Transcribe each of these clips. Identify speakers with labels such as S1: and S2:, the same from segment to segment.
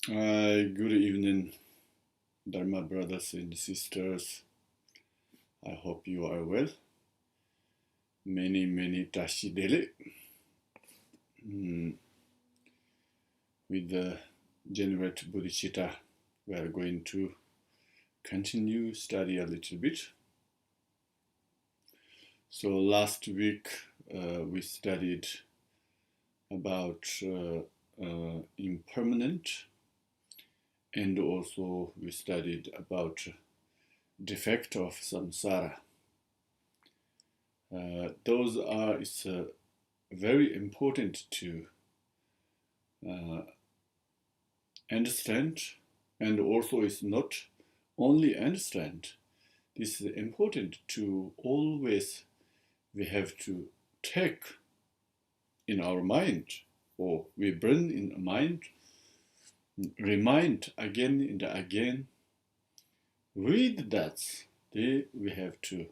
S1: Good evening, Dharma brothers and sisters. I hope you are well. Many tashi dele. With the Generate Bodhicitta, we are going to continue study a little bit. So last week we studied about impermanent, and also we studied about defect of samsara. Those are very important to understand, and also it's not only understand. This is important to always we have to take in our mind, or we bring in mind, remind again and again. With that, we have to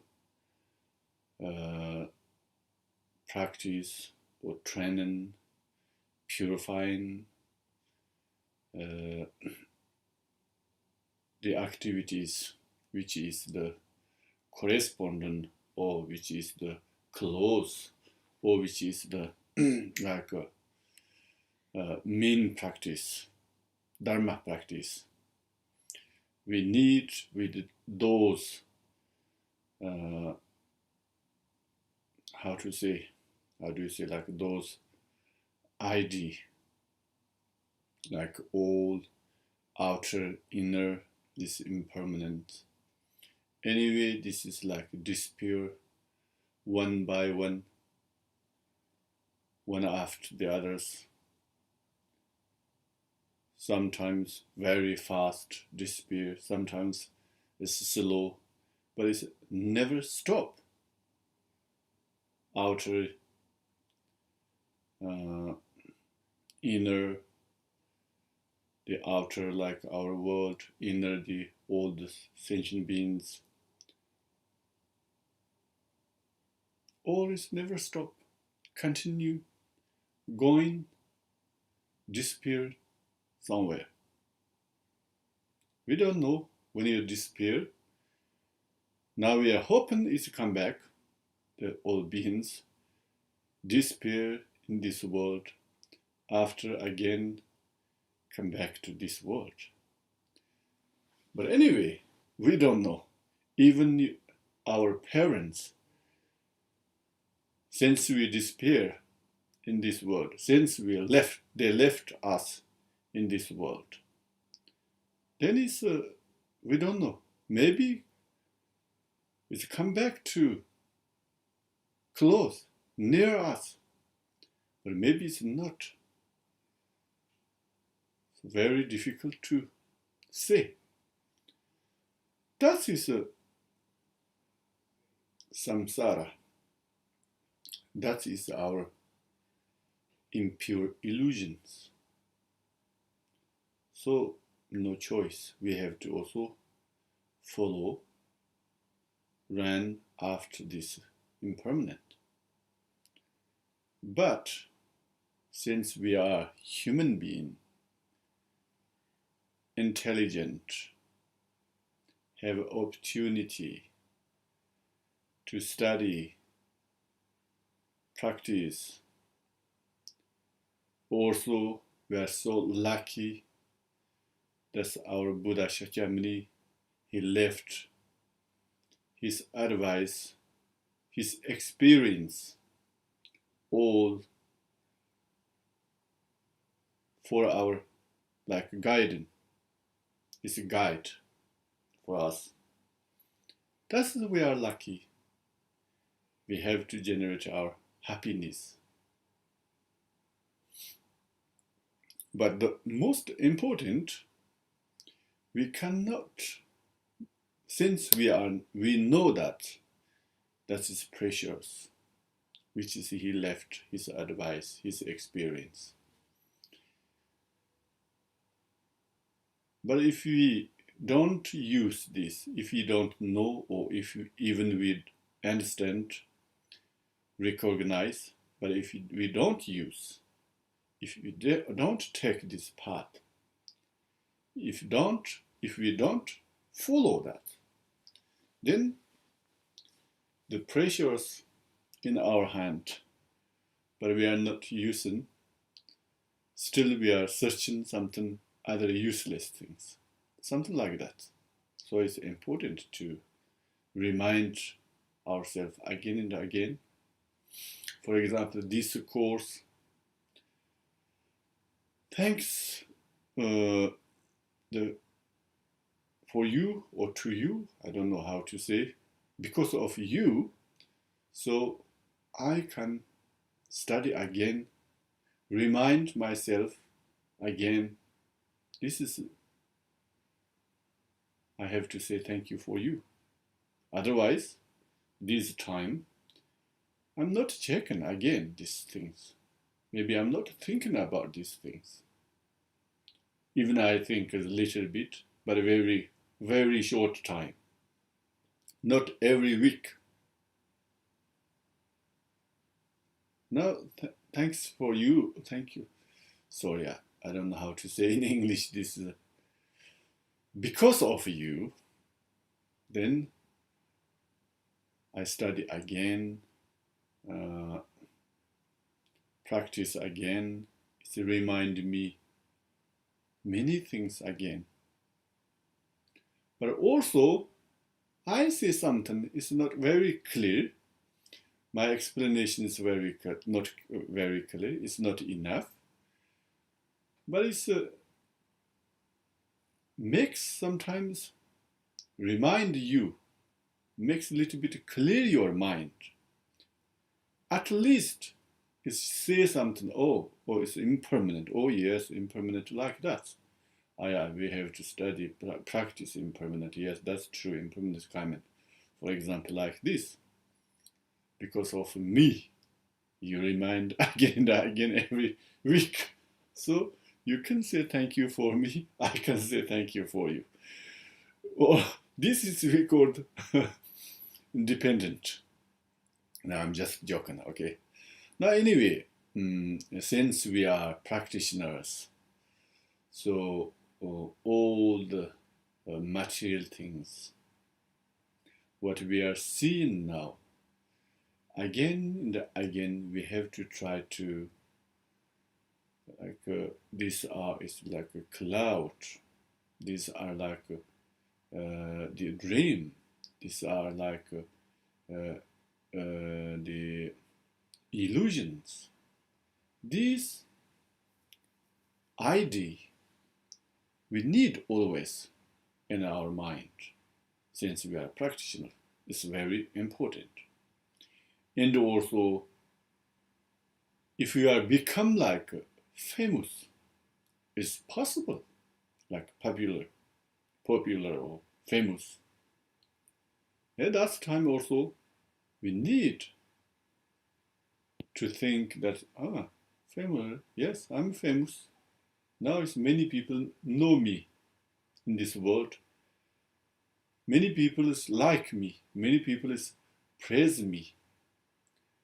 S1: practice or training, purifying the activities which is the correspondent, or which is the close, or which is the like mean practice, dharma practice. We need with those how do you say like those ID, like all outer inner is impermanent. Anyway, this is like disappear one by one after the others. Sometimes very fast disappear, sometimes it's slow, but it's never stop. Outer, inner, the outer like our world, inner the all the sentient beings. All is never stop, continue, going, disappear somewhere. We don't know when you disappear. Now we are hoping it to come back. The all beings disappear in this world, after again come back to this world. But anyway, we don't know. Even our parents, since we disappear in this world, since they left us in this world, then we don't know. Maybe it's come back to close, near us, but maybe it's not. It's very difficult to say. That is samsara. That is our impure illusions. So no choice. We have to also follow, run after this impermanent. But since we are human being, intelligent, have opportunity to study, practice, also we are so lucky that our Buddha Shakyamuni, he left his advice, his experience, all for our like guidance. It's a guide for us. That's why we are lucky. We have to generate our happiness. But the most important, we cannot, since we know that is precious, which is he left his advice, his experience. But if we don't use this, if we don't know, or if even we understand, recognize, but if we don't use, if we don't take this path, If we don't follow that, then the pressures in our hand, but we are not using, still we are searching something, other useless things, something like that. So it's important to remind ourselves again and again. For example, this course, thanks the for you or to you, I don't know how to say, because of you, so I can study again, remind myself again. This is, I have to say thank you for you. Otherwise, this time, I'm not checking again these things. Maybe I'm not thinking about these things. Even I think a little bit, but a very, very short time. Not every week. No, thanks for you. Thank you. Sorry, I don't know how to say in English this. Because of you, then I study again, practice again. It's remind me many things again. But also, I say something is not very clear. My explanation is not very clear. It's not enough. But it's makes sometimes remind you, makes a little bit clear your mind. At least it say something. Oh, it's impermanent. Oh, yes, impermanent like that. Oh, yeah, we have to study, practice impermanent. Yes, that's true. Impermanent comment. For example, like this. Because of me, you remind again and again every week. So you can say thank you for me. I can say thank you for you. Or this is we called independent. Now I'm just joking, okay? Now anyway, since we are practitioners, so all the material things, what we are seeing now, again and again, we have to try to, like these are, it's like a cloud. These are like the dream. These are like the illusions. These idea we need always in our mind, since we are practitioner. It's very important. And also, if you are become like famous, it's possible, like popular or famous. At that time also, we need to think that, famous, yes, I'm famous. Now it's many people know me in this world. Many people like me. Many people praise me.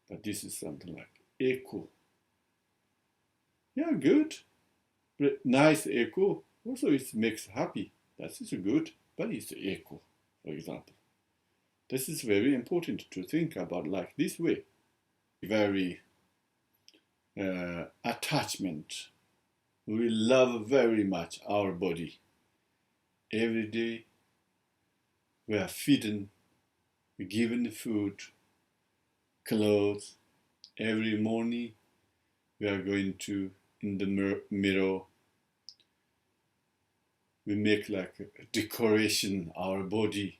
S1: But this is something like echo. Yeah, good. But nice echo. Also it makes happy. That is good. But it's echo, for example. This is very important to think about like this way. Very attachment. We love very much our body. Every day we are feeding, given food, clothes. Every morning we are going to in the mirror. We make like a decoration our body.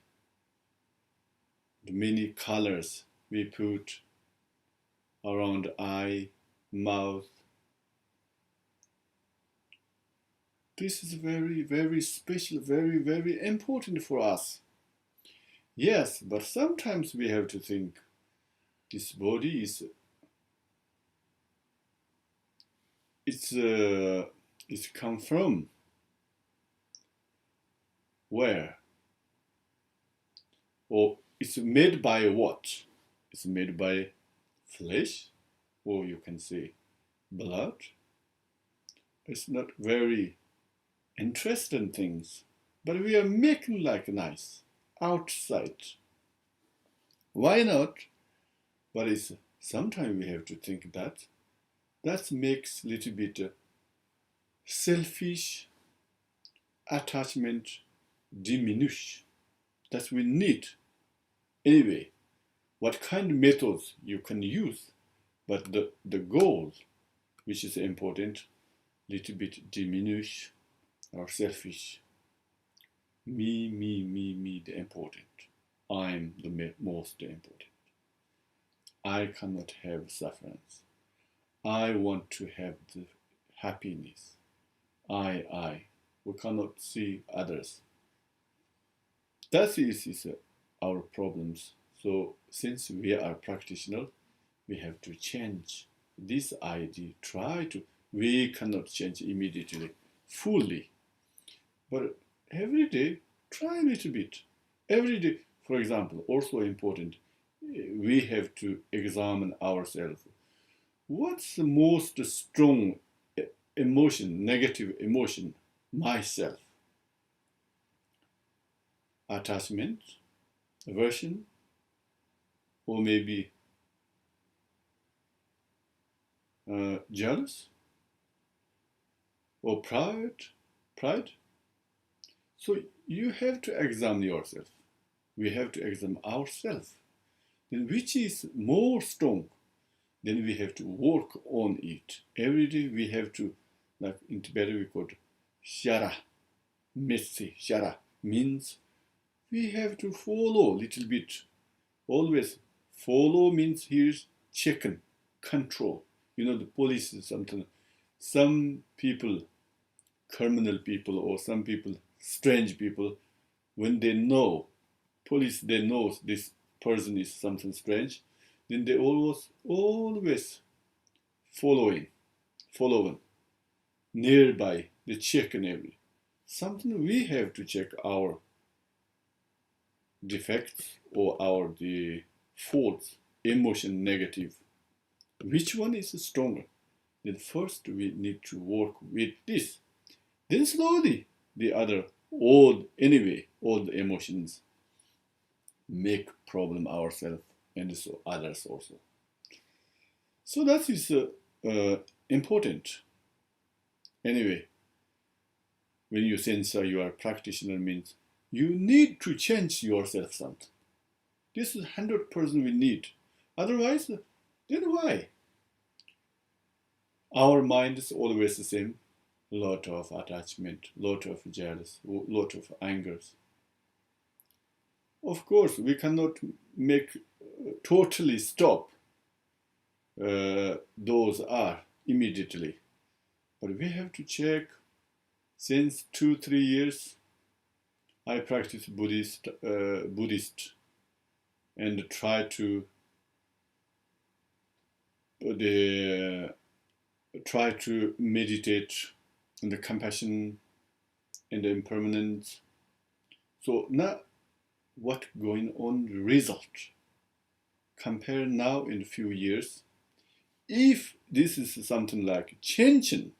S1: The many colors we put around eye, mouth. This is very, very special, very, very important for us. Yes, but sometimes we have to think this body it's come from where? Or it's made by what? It's made by flesh, or you can say blood. It's not very interesting things, but we are making like nice outside. Why not? But it's sometimes we have to think that makes little bit selfish attachment diminish. That we need anyway. What kind of methods you can use, but the goal, which is important, little bit diminish or selfish. Me, the important. I'm the most important. I cannot have sufferance. I want to have the happiness. I. We cannot see others. That is our problems. So since we are practitioners, we have to change this idea. We cannot change immediately, fully. But every day, try a little bit. Every day, for example, also important, we have to examine ourselves. What's the most strong emotion, negative emotion? Myself. Attachment, aversion, or maybe jealous, or pride. So you have to examine yourself. We have to examine ourselves. Then which is more strong? Then we have to work on it. Every day we have to, like in Tibetan we call it shara, messe. Shara means we have to follow a little bit. Always follow means here's checking, control. The police is something. Some people, criminal people, or some people, strange people, when they know, police, they know this person is something strange, then they always following, nearby, they check and every. Something we have to check our defects or the faults, emotion negative. Which one is stronger? Then first we need to work with this. Then slowly the other, all the emotions make problem ourselves and so others also. So that is important. Anyway, when you censor your practitioner means you need to change yourself something. This is 100% we need. Otherwise, then why? Our mind is always the same. Lot of attachment, lot of jealous, lot of angers. Of course, we cannot make totally stop those are immediately. But we have to check. Since 2-3 years, I practice Buddhist and try to meditate on the compassion and the impermanence. So now, what going on? The result. Compare now in a few years. If this is something like changing,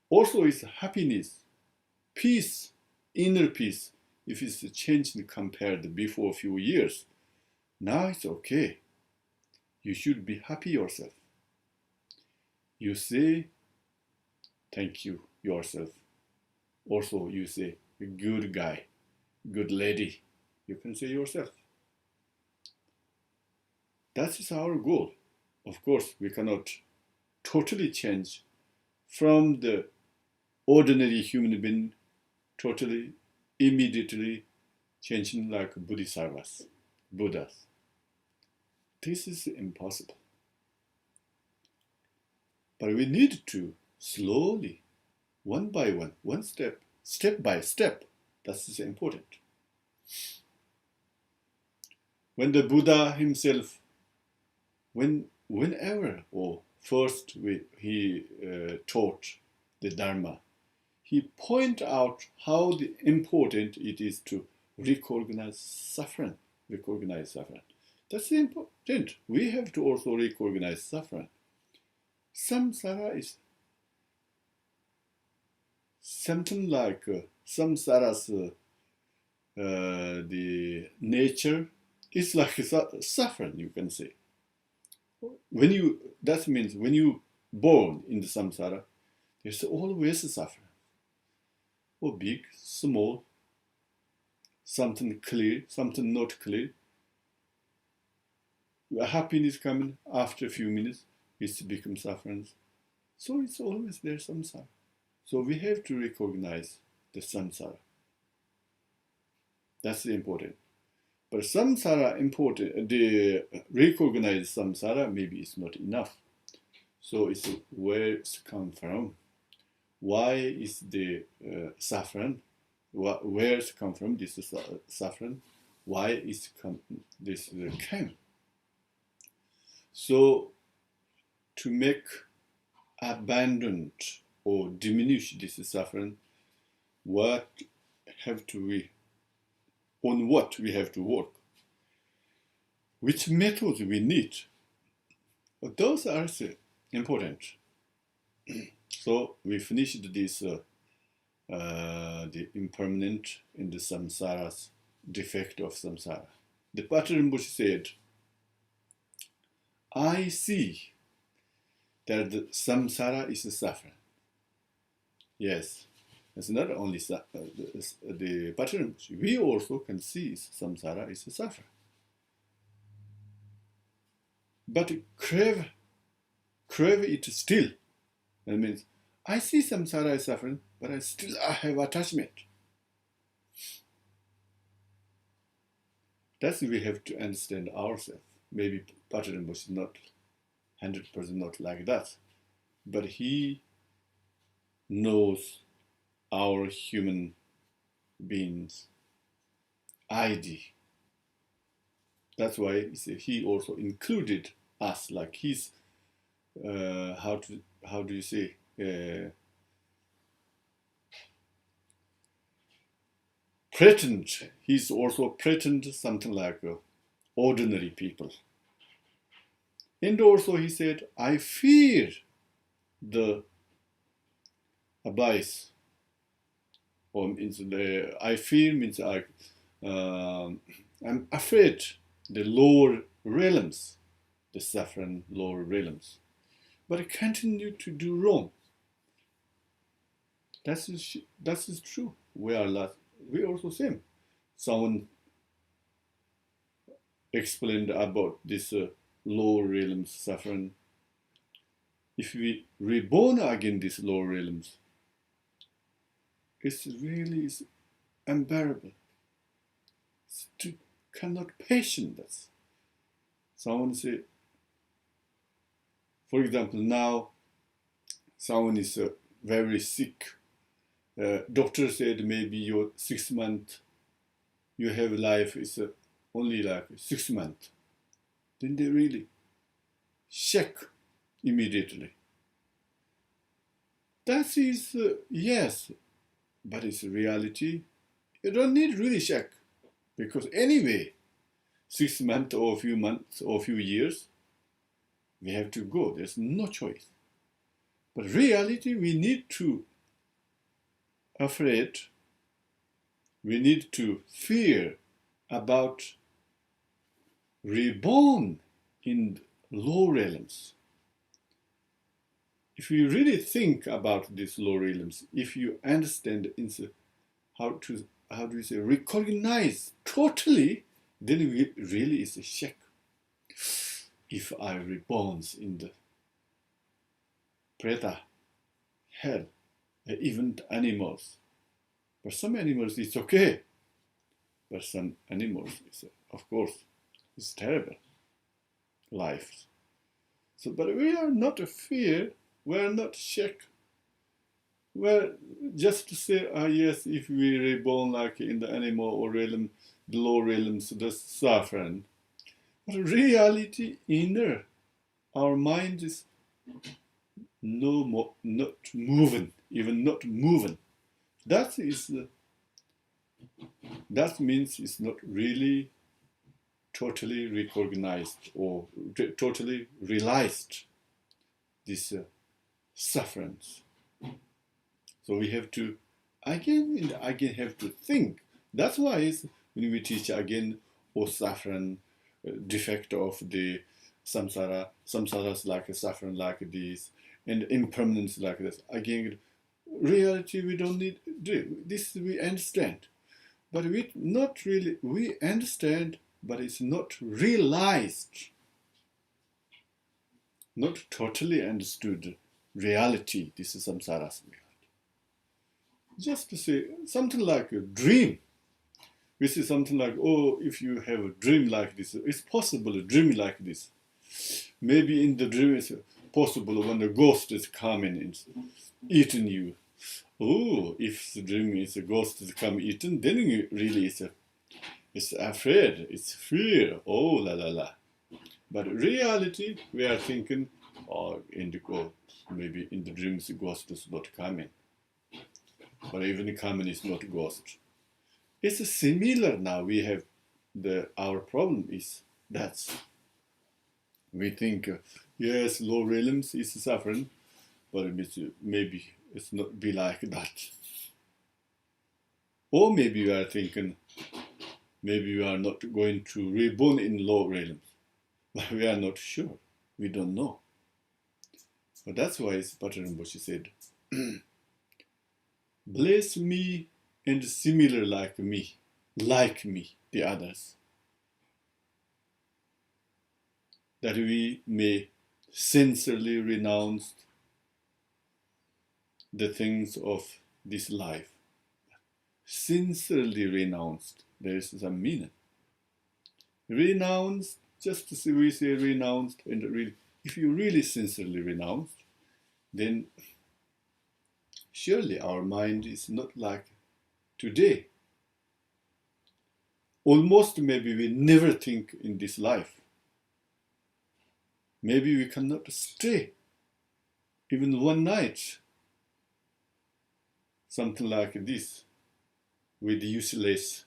S1: also is happiness, peace, inner peace. If it's changing compared before a few years, now it's okay. You should be happy yourself. You say thank you yourself. Also you say good guy, good lady. You can say yourself. That is our goal. Of course, we cannot totally change from the ordinary human being, totally, immediately changing like Bodhisattvas, Buddhas. This is impossible. But we need to slowly, one by one step by step. That is important. When the Buddha himself, whenever or first he taught the Dharma, he pointed out how important it is to recognize suffering. That's important. We have to also recognize suffering. Samsara is something like samsara's the nature is like suffering, you can say. That means when you born in the samsara, there's always suffering. Or big, small, something clear, something not clear. Happiness coming after a few minutes, it becomes suffering. So it's always there samsara. So we have to recognize the samsara. That's important. But samsara important, the recognize samsara maybe it's not enough. So it's where it's come from. Why is the suffering? Where it's come from? This is suffering. Why is this came? So to make abandoned or diminish this suffering, what have to we? On what we have to work? Which methods we need? Those are important. So we finished this the impermanent in the samsara's defect of samsara. The Palri Rinpoche said, I see that the samsara is a suffering. Yes, it's not only the Palri Rinpoche. We also can see samsara is a suffering. But crave it still. That means I see samsara is suffering, but I have attachment. That's we have to understand ourselves. Maybe Palri Rinpoche is not 100% not like that, but he knows our human beings ID. That's why he also included us, like he's how do you say pretend. He's also pretend something like ordinary people. And also he said, I fear the abyss. Or means I fear means I'm afraid the lower realms, the suffering lower realms. But I continue to do wrong. That is true. We also same. Someone explained about this lower realms suffering. If we reborn again these lower realms, it's really unbearable. Cannot patient that. Someone say, for example, now someone is very sick. Doctor said maybe your 6 months, you have life is only like 6 months. Then they really check immediately. That is yes, but it's reality. You don't need really check, because anyway, 6 months or a few months or a few years, we have to go. There's no choice. But reality, we need to afraid, we need to fear about reborn in low realms. If you really think about these low realms, if you understand how do you say recognize totally, then we really is a shock. If I reborn in the preta, hell, even animals. But some animals it's okay. But some animals, of course, it's terrible life. So, but we are not fear. We are not shocked. Well, just to say, yes, if we reborn like in the animal or realm, the low realms, the suffering. But reality, inner, our mind is no more, not moving, even not moving. That means it's not really totally recognized or totally realized this sufferance. So we have to again and again have to think. That's why when we teach again, or suffering, defect of the samsaras like a suffering like this, and impermanence like this. Again, reality we don't need this. We understand, but we not really. We understand, but it's not realized, not totally understood. Reality. This is samsaras. Just to say something like a dream. We see something like, oh, if you have a dream like this, it's possible a dream like this. Maybe in the dream it's possible when a ghost is coming and eating you. Oh, if the dream is a ghost is come eaten, then you really it's afraid, it's fear. Oh la la la. But reality, we are thinking, oh, maybe in the dreams the ghost is not coming. But even the coming is not ghost. It's similar now. We have our problem is that we think yes, low realms is suffering, but maybe it's not be like that. Or maybe we are thinking maybe we are not going to reborn in low realms, but we are not sure. We don't know. But that's why Pater Rinpoche said, bless me and similar like me, the others, that we may sincerely renounce the things of this life. Sincerely renounced, there is some meaning. Renounced, just as we say renounced, and really, if you really sincerely renounced, then surely our mind is not like today. Almost maybe we never think in this life. Maybe we cannot stay even one night, something like this, with useless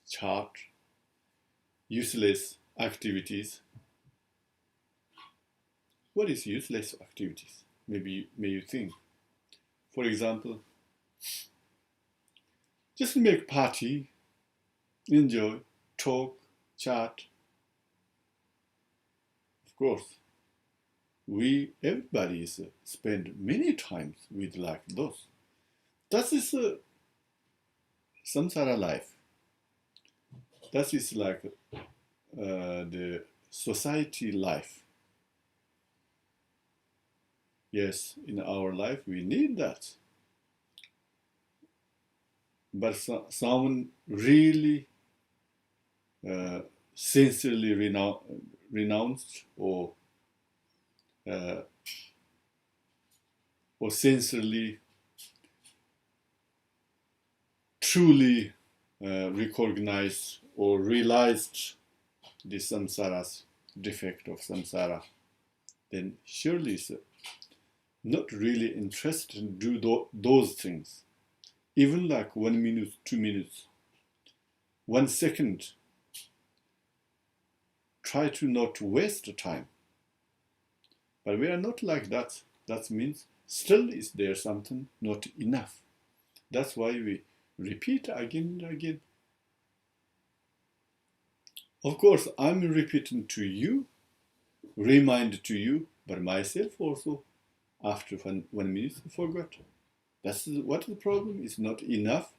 S1: chart, useless activities. What is useless activities? May you think. For example, just make party, enjoy, talk, chat. Of course, everybody spend many times with like those. That is samsara life. That is like the society life. Yes, in our life we need that. But someone really sincerely renounced or sincerely, truly recognized or realized the samsara's defect of samsara, then surely is not really interested in do those things. Even like 1 minute, 2 minutes, 1 second, try to not waste the time. But we are not like that. That means still is there something not enough. That's why we repeat again and again. Of course, I'm repeating to you, remind to you, but myself also, after 1 minute, forgot. That's what the problem is. Not enough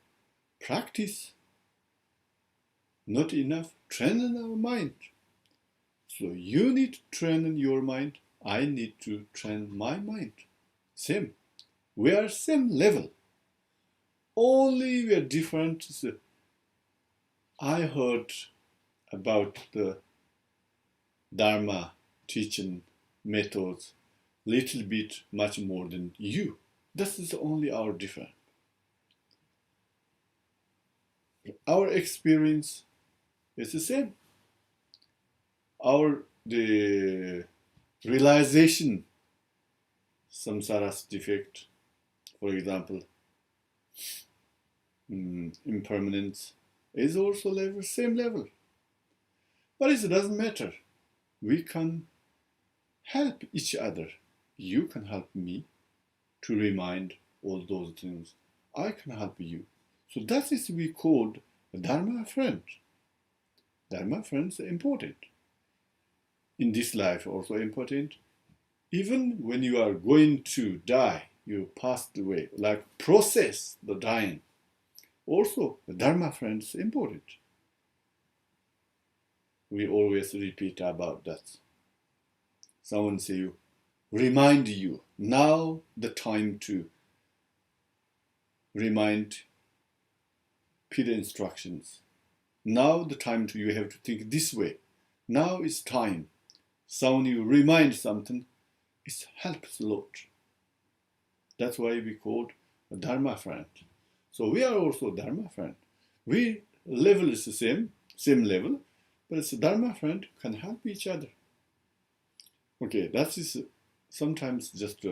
S1: practice, not enough training our mind. So you need to train your mind. I need to train my mind. Same. We are same level. Only we are different. I heard about the Dharma teaching methods little bit much more than you. This is only our difference. Our experience is the same. The realization, samsara's defect, for example, impermanence, is also same level. But it doesn't matter. We can help each other. You can help me to remind all those things. I can help you. So that is we called Dharma friend. Dharma friends are important. In this life also important. Even when you are going to die, you passed away, like process the dying. Also, the Dharma friends important. We always repeat about that. Someone say, remind you, now the time to remind Peter instructions. Now the time to you have to think this way. Now is time. Someone you remind something, it helps a lot. That's why we called a Dharma friend. So we are also Dharma friend. We level is the same level, but it's a Dharma friend can help each other. Okay, that is sometimes just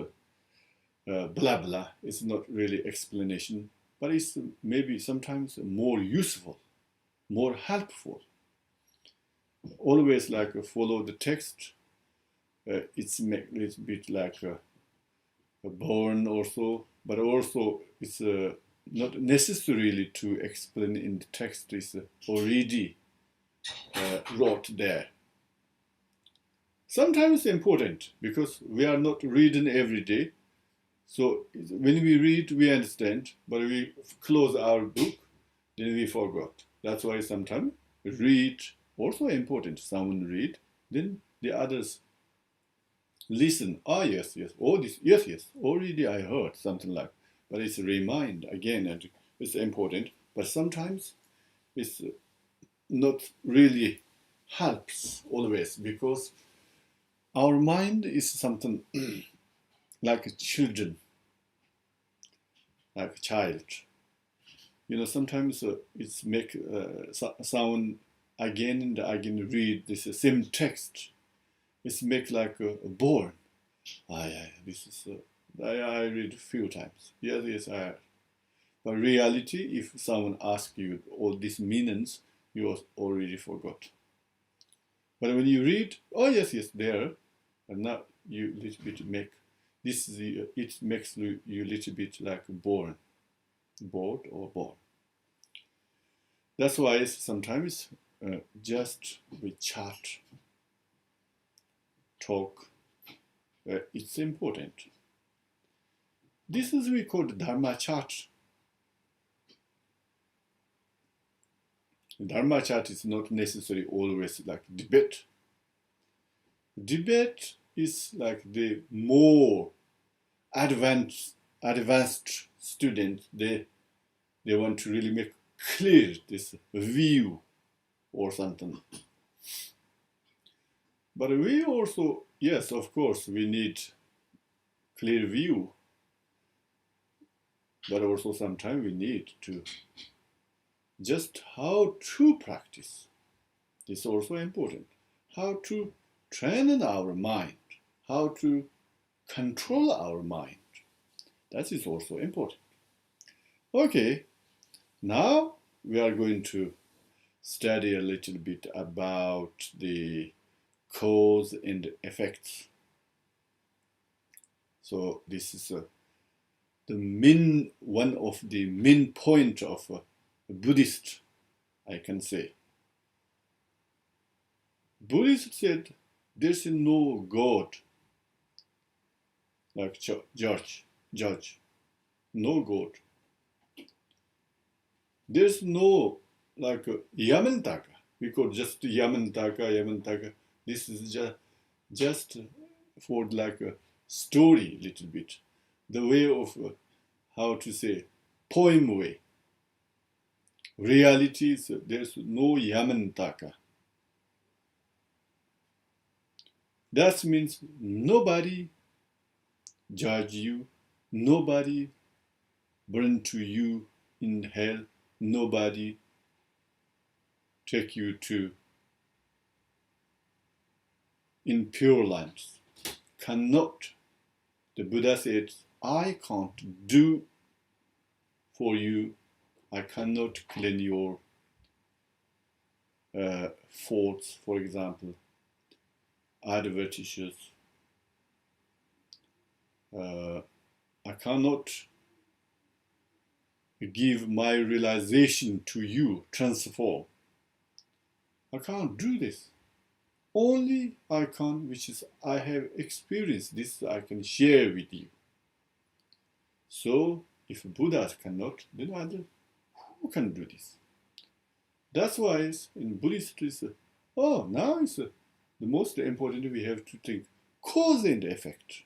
S1: blah blah. It's not really explanation, but it's maybe sometimes more useful, more helpful. Always like follow the text. It's a little bit like a born also, but also it's not necessarily to explain in the text. It's already wrote there. Sometimes it's important because we are not reading every day. So when we read, we understand, but we close our book, then we forgot. That's why sometimes read also important. Someone read, then the others listen. Ah, yes, yes. Oh, this, yes, yes. Already I heard something like. But it's a remind again, and it's important. But sometimes it's not really helps always because our mind is something like a children, like a child. You know, sometimes it's make sound again and again read this same text. It's make like a born. This is I read a few times. Yes, yes, I have. But reality, if someone asks you all these meanings, you already forgot. But when you read, oh yes, yes, there, and now you little bit make this is it makes you little bit like born, bored or born. That's why sometimes just we chat, talk. It's important. This is we call Dharma chat. Dharma chat is not necessarily always like debate. Debate is like the more advanced students. They want to really make clear this view or something. But we also, yes, of course, we need clear view. But also sometimes we need to just how to practice. It's also important. How to train our mind. How to control our mind. That is also important. Okay, now we are going to study a little bit about the cause and effects. So this is one of the main point of a Buddhist, I can say. Buddhist said there's no God like judge, no God. There's no like Yamantaka. We call just Yamantaka. This is just for like a story, little bit, the way of how to say poem way. Reality is there's no Yamantaka. That means nobody judge you, nobody burn to you in hell, nobody take you to impure lands. Cannot. The Buddha said, I can't do for you, I cannot clean your faults, for example, advertisers. I cannot give my realization to you, transform. I can't do this. Only I can, which is I have experienced this, I can share with you. So if Buddha cannot, then other who can do this? That's why in Buddhist is now is the most important we have to think cause and effect.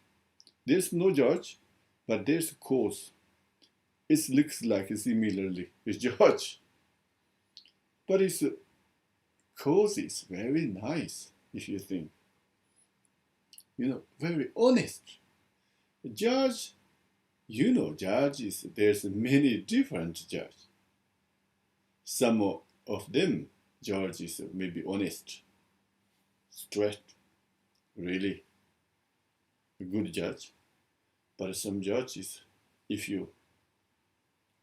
S1: There's no judge, but there's a cause. It looks like similarly with judge, but its cause is very nice if you think. Very honest. Judge, judge is there's many different judges. Some of them judges may be honest, straight, really a good judge. But some judges, if you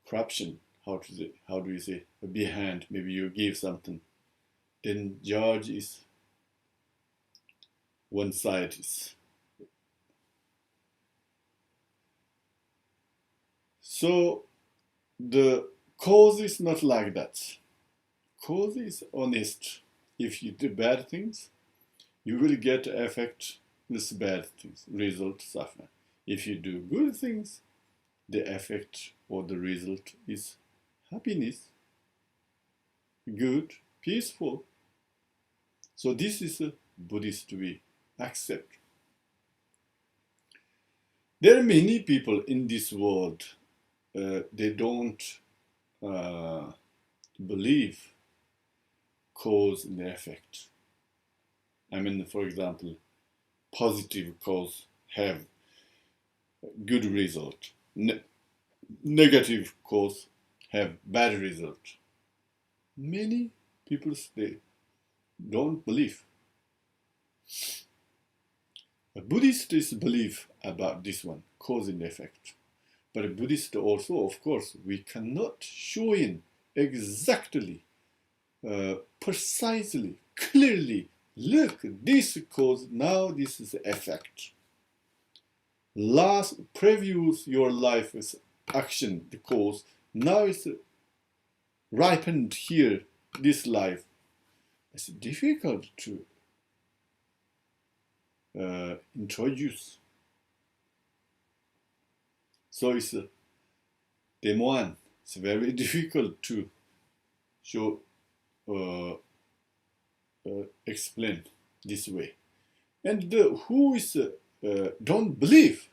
S1: corruption, how do you say, behind, maybe you give something, then judge is one side is. So the cause is not like that. Cause is honest. If you do bad things, you will get effect with bad things, result suffer. If you do good things, the effect or the result is happiness, good, peaceful. So this is a Buddhist we accept. There are many people in this world, they don't believe cause and effect. I mean, for example, positive cause have good result. Negative cause have bad result. Many people they don't believe. A Buddhist is believe about this one, cause and effect. But a Buddhist also, of course, we cannot show in exactly, precisely, clearly, look, this cause, now this is effect. Previous your life is action, the cause, now it's ripened here, this life. It's difficult to introduce. So it's Demoan. It's very difficult to show, explain this way. And who is don't believe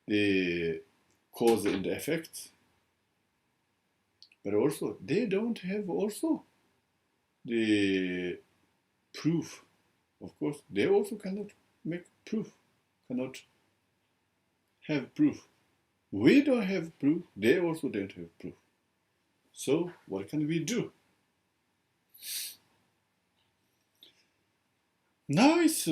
S1: the cause and effect, but also they don't have also the proof. Of course, they also cannot make proof, cannot have proof. We don't have proof, they also don't have proof. So what can we do? Now it's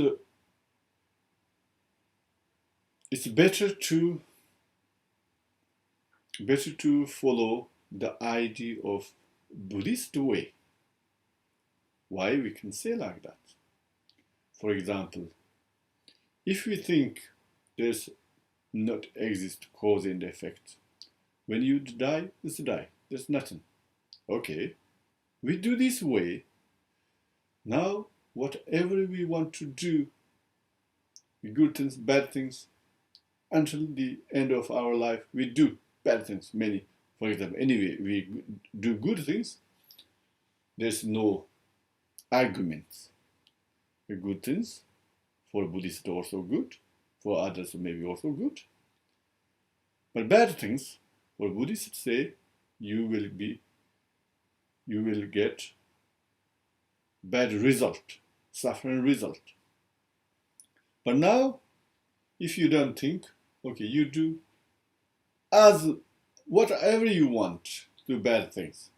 S1: better to follow the idea of Buddhist way. Why we can say like that? For example, if we think there's not exist cause and effect, when you die, it's die. There's nothing. Okay, we do this way. Now, whatever we want to do, good things, bad things, until the end of our life, we do bad things, many. For example, anyway, we do good things, there's no arguments. The good things, for Buddhists also good, for others maybe also good. But bad things, for Buddhists say, you will get bad result, suffering result. But now, if you don't think, okay, you do as whatever you want, do bad things,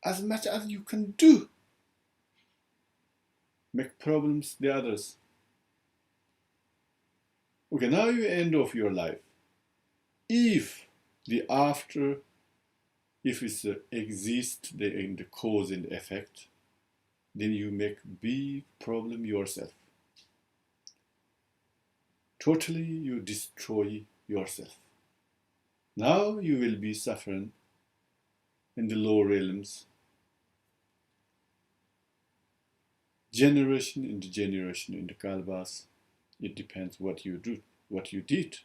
S1: as much as you can do, make problems the others. Okay, now you end of your life. If the after, if it's exist in the cause and effect, then you make big problem yourself. Totally you destroy yourself. Now you will be suffering in the lower realms, generation into generation in the kalpas. It depends what you do, what you did.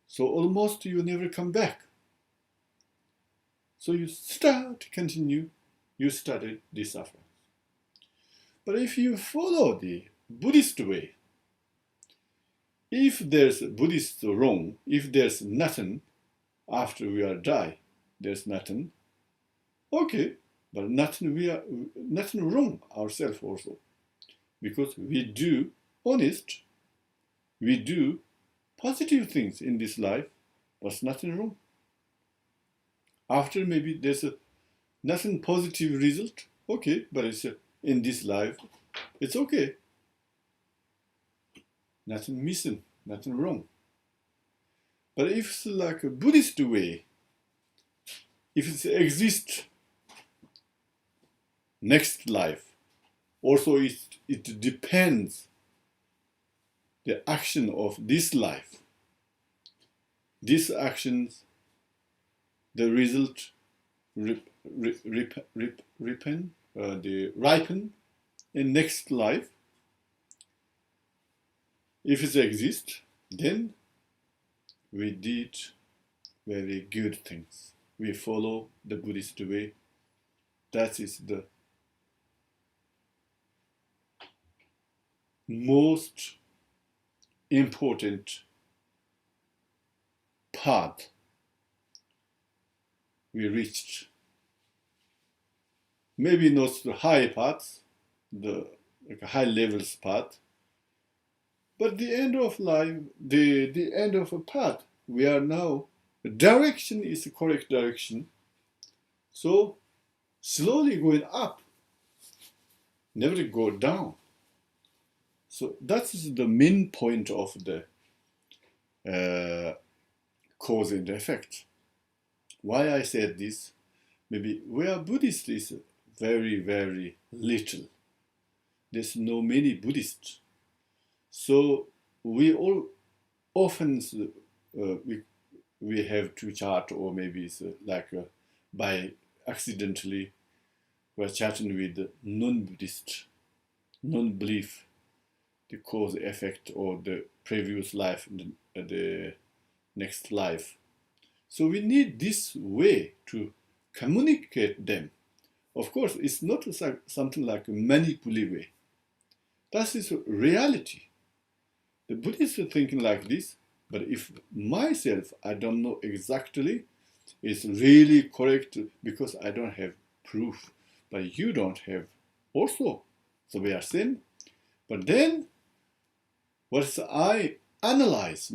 S1: So almost you never come back. So you continue, you started this suffering. But if you follow the Buddhist way, if there's Buddhist wrong, if there's nothing after we are die, there's nothing, okay, but nothing wrong ourselves also, because we do honest, we do positive things in this life, but nothing wrong. After maybe there's nothing positive result, okay, but it's in this life, it's okay. Nothing missing, nothing wrong. But if it's like a Buddhist way, if it exists next life, also it depends the action of this life. These actions, the result ripen in next life. If it exists, then we did very good things. We follow the Buddhist way. That is the most important path we reached. Maybe not the high path, the high levels path, but the end of life, the end of a path, we are now, the direction is the correct direction. So slowly going up, never go down. So that is the main point of the cause and effect. Why I said this, maybe where Buddhist is very, very little. There's no many Buddhists. So we all often we have to chat, or maybe it's like by accidentally we're chatting with non-Buddhist, non-belief, the cause effect or the previous life, the next life. So we need this way to communicate them. Of course, it's not something like a manipulative way. That is reality. The Buddhists are thinking like this, but if myself, I don't know exactly, it's really correct because I don't have proof, but you don't have also. So we are saying, but then, what I analyze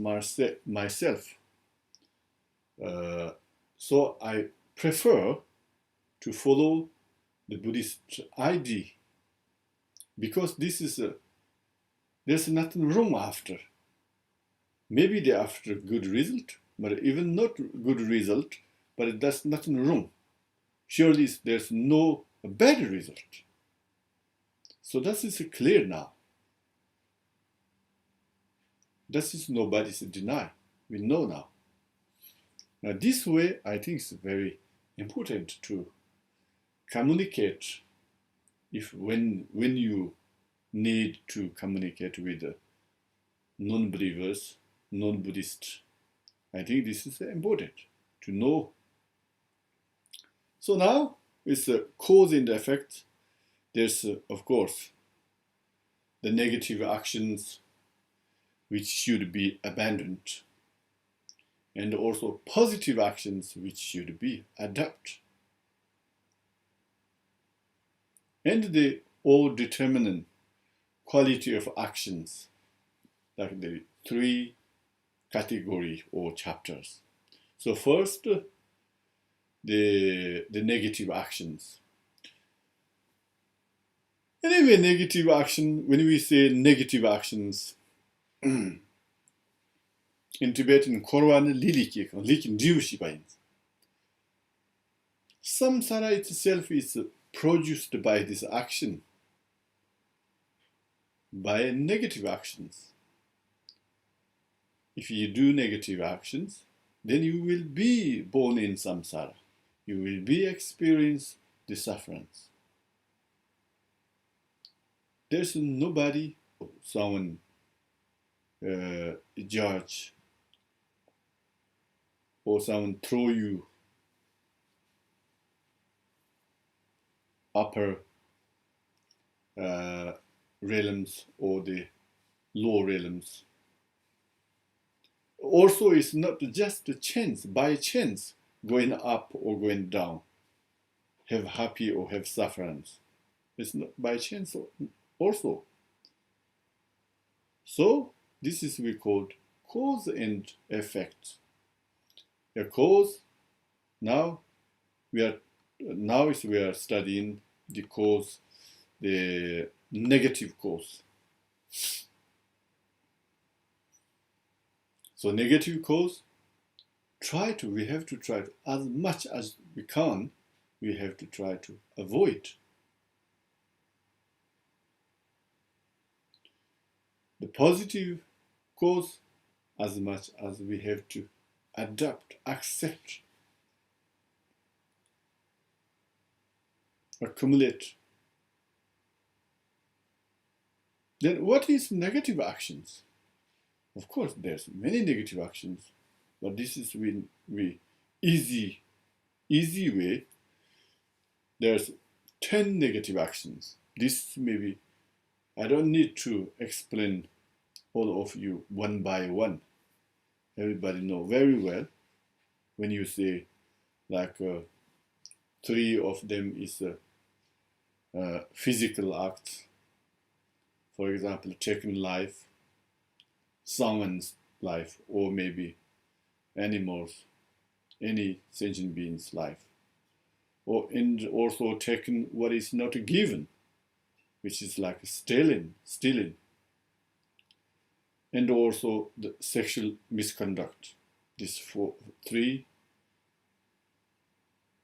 S1: myself, so I prefer to follow the Buddhist idea because this is there's nothing wrong after. Maybe they after good result, but even not good result, but there's nothing wrong. Surely there's no bad result. So that is clear now. That is nobody's deny. We know now. Now this way, I think it's very important to communicate if when you need to communicate with non-believers, non-Buddhist. I think this is important to know. So now it's a cause and effect. There's, of course, the negative actions which should be abandoned, and also positive actions which should be adopted. And the all determining quality of actions, like the three category or chapters. So first, the negative actions. Anyway, negative action, when we say negative actions, in Tibetan, korwan liliki, likin diushibain. Samsara itself is produced by this action, by negative actions. if you do negative actions, then you will be born in samsara. You will be experience the sufferance. There's nobody, someone judge or someone throw you upper realms or the low realms. Also, it's not just a chance, by chance, going up or going down, have happy or have sufferance. It's not by chance also. So this is we called cause and effect. A cause, now we are studying the cause, the negative cause. So negative cause, we have to try to, as much as we can, we have to try to avoid. The positive cause, as much as we have to adapt, accept, accumulate. Then what is negative actions? Of course, there's many negative actions, but this is we easy way. There's 10 negative actions. This maybe I don't need to explain all of you one by one. Everybody know very well when you say like 3 of them is physical acts. For example, taking life, someone's life, or maybe animals, any sentient being's life, and also taking what is not given, which is like stealing, and also the sexual misconduct. This 3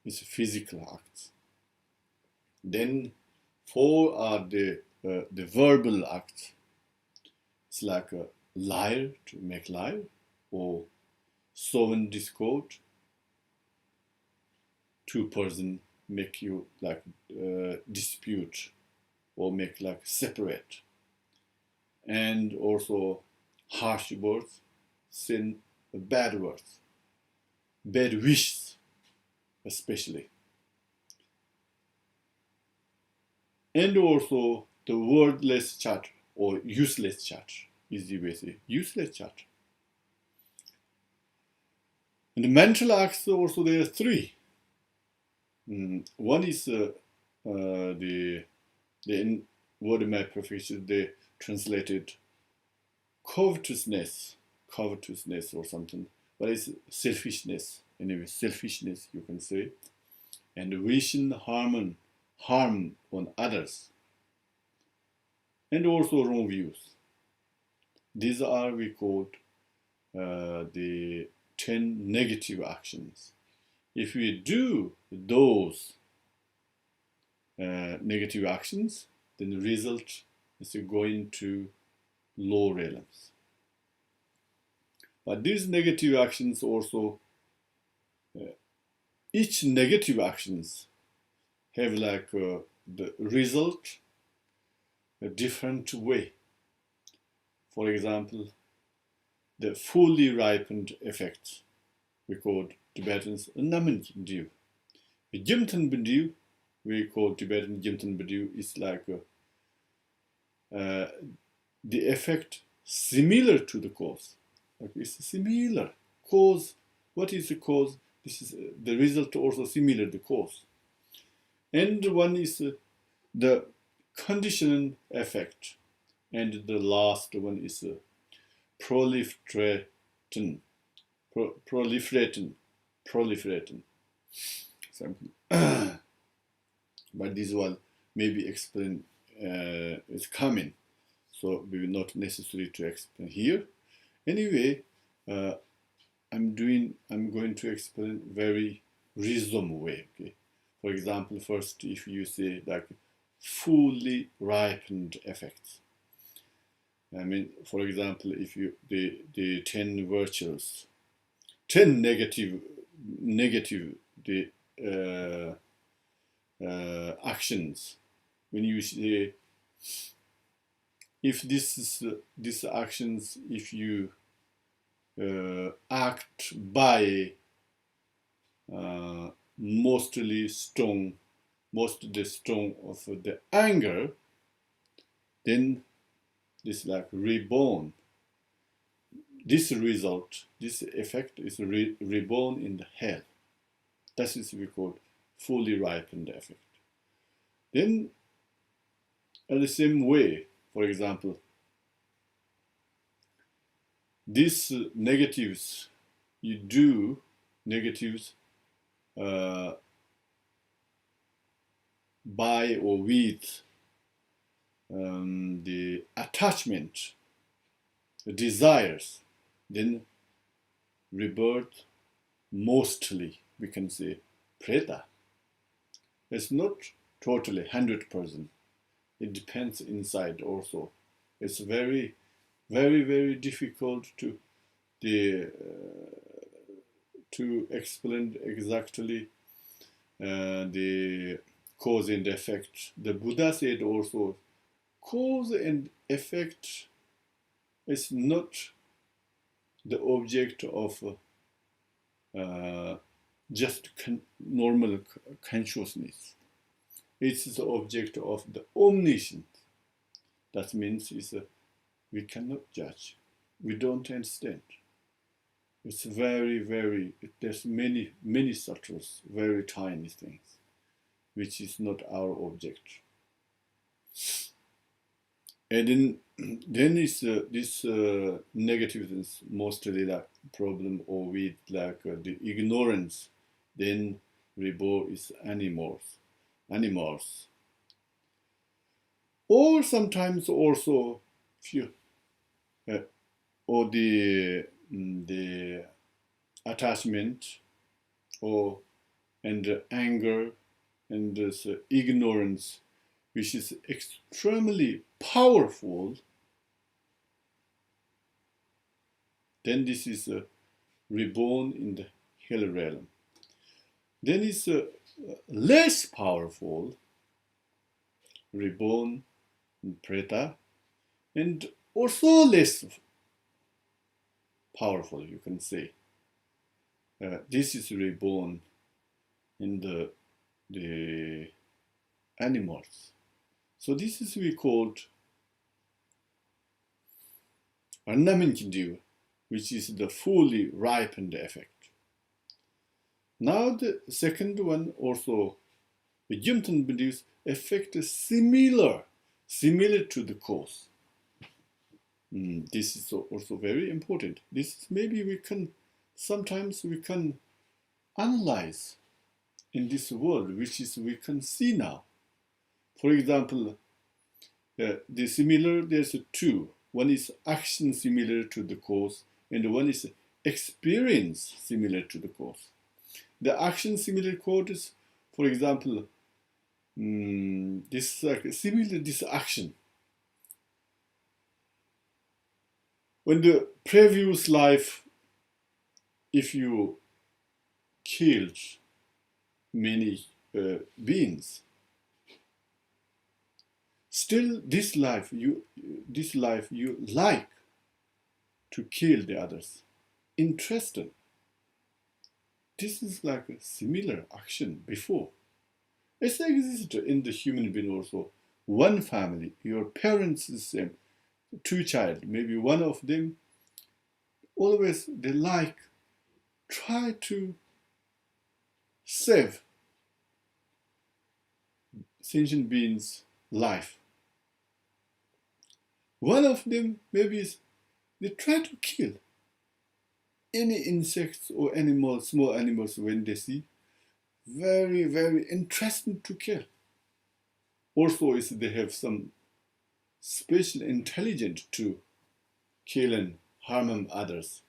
S1: is physical acts. Then 4 are the verbal acts. It's like a liar, to make lie, or sovereign discord. 2 person make you like dispute or make like separate. And also harsh words, sin, bad words, bad wishes especially. And also the wordless chatter or useless chatter, easy way to say, useless chatter. And the mental acts also there are 3. One is the word in my profession, they translated covetousness or something, but it's selfishness. Anyway, selfishness you can say, and wishing harm on others, and also wrong views. These are we called the 10 negative actions. If we do those negative actions, then the result is going to low realms. But these negative actions also, each negative actions have like the result a different way. For example, the fully ripened effects, we call Tibetans naman diu. Jimten bediu, we call Tibetan Jimten bediu, is like the effect similar to the cause. Like it's similar cause. What is the cause? This is the result also similar to the cause. And one is the conditioning effect, and the last one is proliferating. Something. But this one maybe explain is coming, so we will not necessary to explain here. Anyway, I'm going to explain very reasonable way. Okay, for example, first if you say like fully ripened effects, I mean, for example, if you the 10 virtues, 10 negative the actions. When you say, if this is these actions, if you act by mostly strong, most the strong of the anger, then this like reborn. This result, this effect is reborn in the hell. That is we call fully ripened effect. Then, in the same way, for example, these negatives, you do negatives by or with the attachment, the desires, then rebirth mostly, we can say, preta. It's not totally 100%. It depends inside also. It's very, very, very difficult to explain exactly the cause and effect. The Buddha said also, cause and effect is not the object of just normal consciousness. It's the object of the omniscient. That means we cannot judge. We don't understand. It's very, very, there's many, many subtles, very tiny things, which is not our object. And then is this negativeness mostly like problem or with like the ignorance. Then reborn is animals, or sometimes also few, or the attachment or and anger and this ignorance, which is extremely powerful. Then this is reborn in the hell realm. Then it's less powerful, reborn in preta, and also less powerful, you can say. This is reborn in the animals. So this is we called ornamented, which is the fully ripened effect. Now the second one also, the Jimton beliefs effect is similar to the cause. This is also very important. This maybe sometimes we can analyze in this world, which is we can see now. For example, the similar, there's two. One is action similar to the cause, and one is experience similar to the cause. The action similar cause is, for example, this similar this action. When the previous life, if you killed many beings, still this life you like to kill the others, interested. This is like a similar action before. It exists in the human being also. One family, your parents is the same, two child, maybe one of them, always they like, try to save sentient beings' life. One of them maybe is they try to kill any insects or animals, small animals when they see. Very, very interesting to kill. Also, is they have some special intelligence to kill and harm others.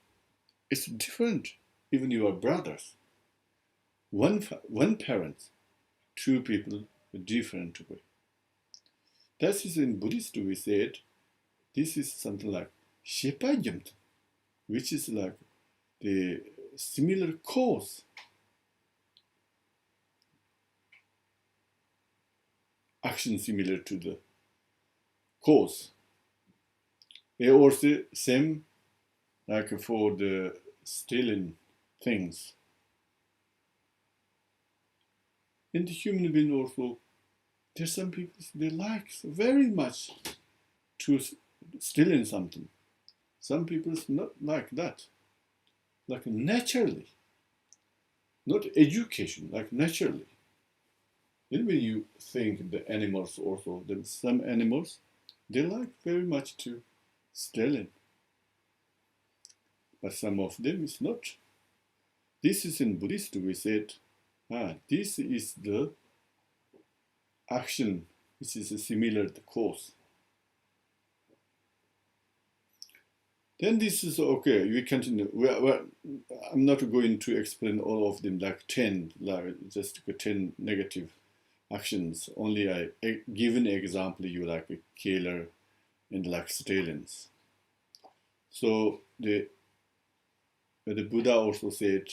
S1: It's different. Even your brothers. One parent, two people, a different way. That is in Buddhist we said, this is something like Shepajamta, which is like the similar cause. Action similar to the cause. They also same like for the stealing things. In the human being also, there's some people they like very much to steal in something. Some people not like that, like naturally, not education, like naturally. Then when you think the animals also, then some animals they like very much to steal in, but some of them is not. This is in Buddhist we said, this is the action which is similar to cause. Then this is okay, we continue. I'm not going to explain all of them, like 10, like just 10 negative actions. Only I give an example, you like a killer and like stealings. So the Buddha also said,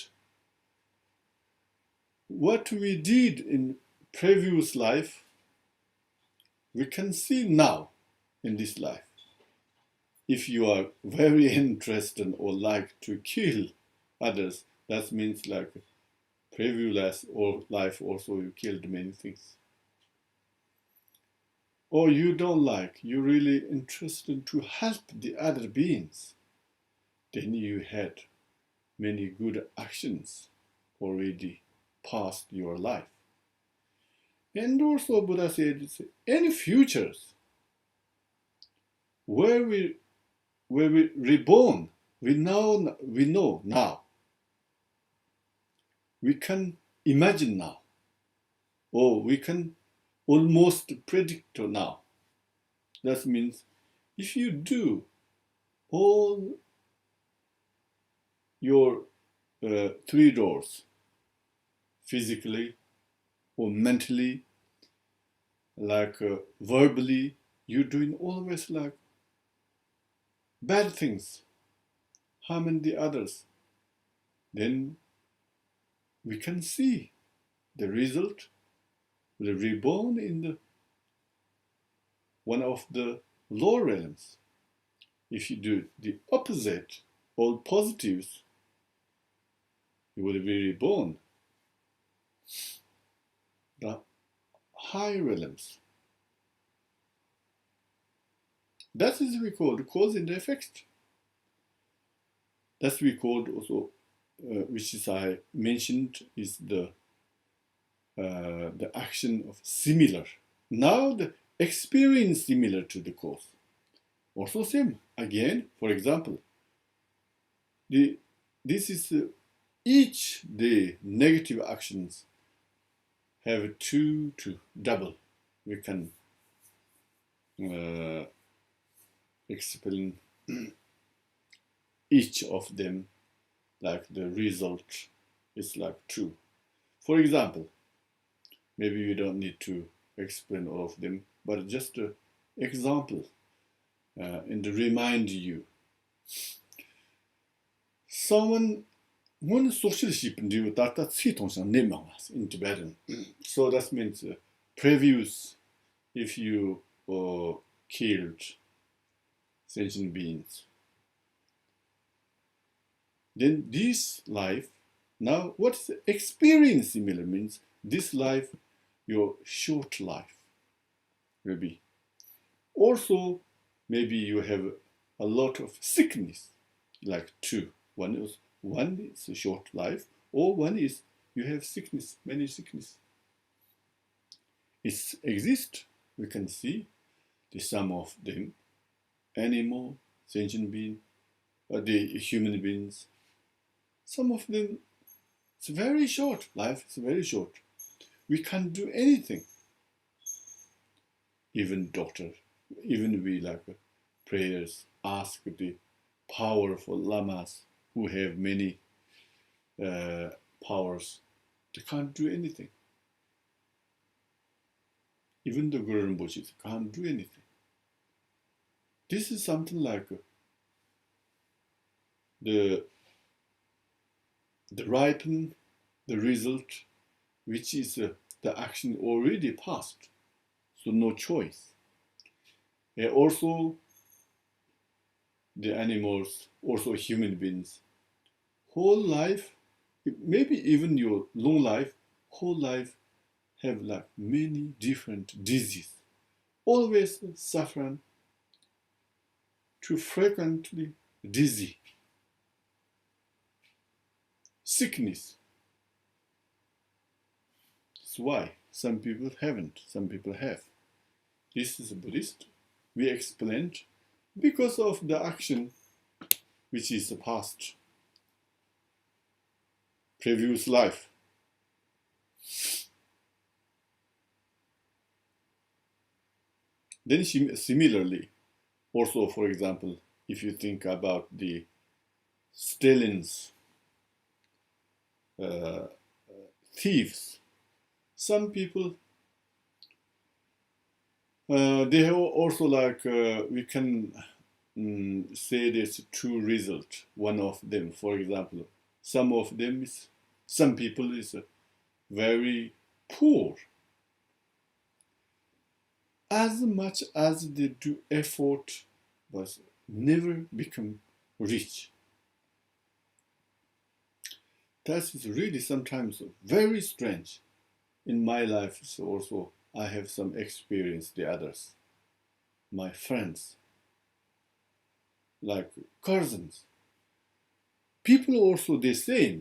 S1: what we did in previous life, we can see now in this life. If you are very interested or like to kill others, that means like previous life also you killed many things. Or you don't like, you're really interested to help the other beings, then you had many good actions already past your life. And also Buddha said, any futures where we reborn, we know now. We can imagine now, or we can almost predict now. That means if you do all your 3 doors, physically or mentally, like verbally, you're doing always like bad things, harming the others, then we can see the result, the reborn in the one of the lower realms. If you do the opposite, all positives, you will be reborn the high realms. That is we call the cause and effect. That's we called also, which is I mentioned, is the action of similar. Now the experience similar to the cause. Also same. Again, for example, this is each the negative actions have 2 to double. We can explain each of them like the result is like 2. For example, maybe we don't need to explain all of them, but just an example and to remind you. Someone, one social ship do that in Tibetan. So that means previous, if you killed sentient beings. Then this life, now what is the experience similar means? This life, your short life, maybe. Also, maybe you have a lot of sickness, like 2. One is a short life, or one is you have sickness, many sickness. It exists. We can see the sum of them, animal, sentient being, the human beings. Some of them, it's very short. Life is very short. We can't do anything. Even doctor, even we like prayers, ask the powerful lamas who have many powers. They can't do anything. Even the Guru Rinpoches can't do anything. This is something like the ripen the result, which is the action already passed, so no choice. And also the animals, also human beings, whole life, maybe even your long life, whole life have like many different diseases, always suffering too frequently dizzy, sickness. That's why some people haven't, some people have. This is Buddhist. We explained because of the action which is the past, previous life. Then similarly, also for example, if you think about the Stalin's uh, thieves, some people they have also like we can say there's two results. One of them, for example, some people is very poor. As much as they do effort, but never become rich. That is really sometimes very strange. In my life also, I have some experience the others, my friends, like cousins. People also they say,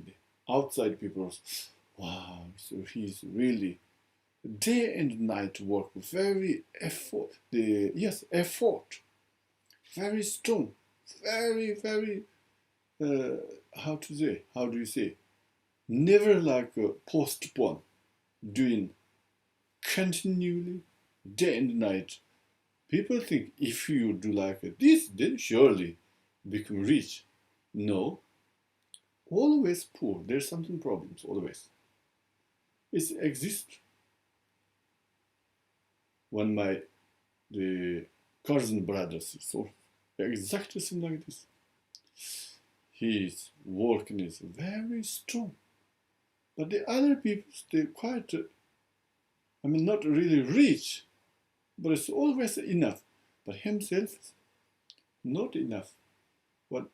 S1: outside people, wow, so he's really day and night work, very effort, effort, very strong, very, uh, how do you say, never like postpone, doing continually, day and night. People think if you do like this, then surely become rich. No, always poor. There's something problems always. It exists. When my the cousin brothers so exactly same like this. His working is very strong, but the other people they quite. I mean, not really rich, but it's always enough. But himself, not enough. But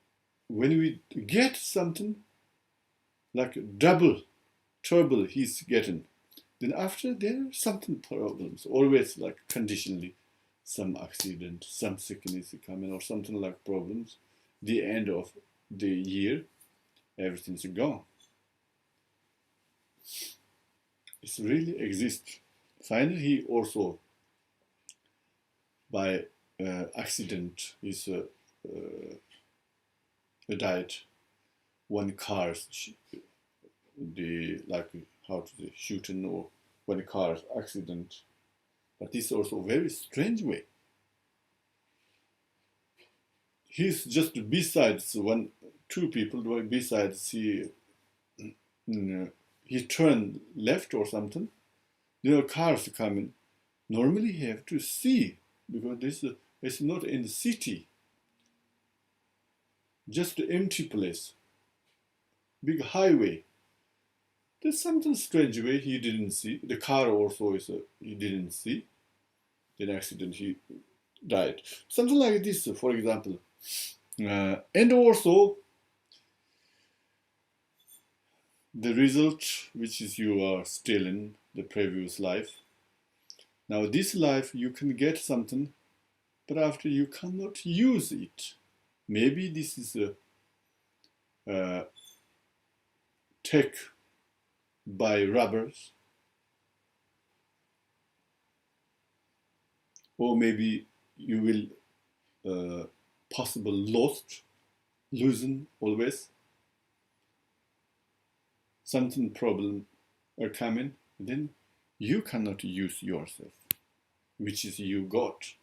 S1: when we get something like double, trouble he's getting, then after there are something problems. Always like conditionally, some accident, some sickness coming, or something like problems. The end of the year, everything's gone. It really exists. Finally, he also by accident is died. One car, the like how to say shooting or one car accident. But this is also a very strange way. He's just besides one, two people besides he turned left or something. There are cars coming. Normally he have to see because this is not in the city, just an empty place, big highway. There's something strange way he didn't see. The car also is he didn't see. In accident he died. Something like this, for example. And also the result, which is you are still in the previous life. Now this life you can get something, but after you cannot use it. Maybe this is a tech by robbers, or maybe you will possible lost, losing always. Something problem are coming, then you cannot use yourself, which is you got.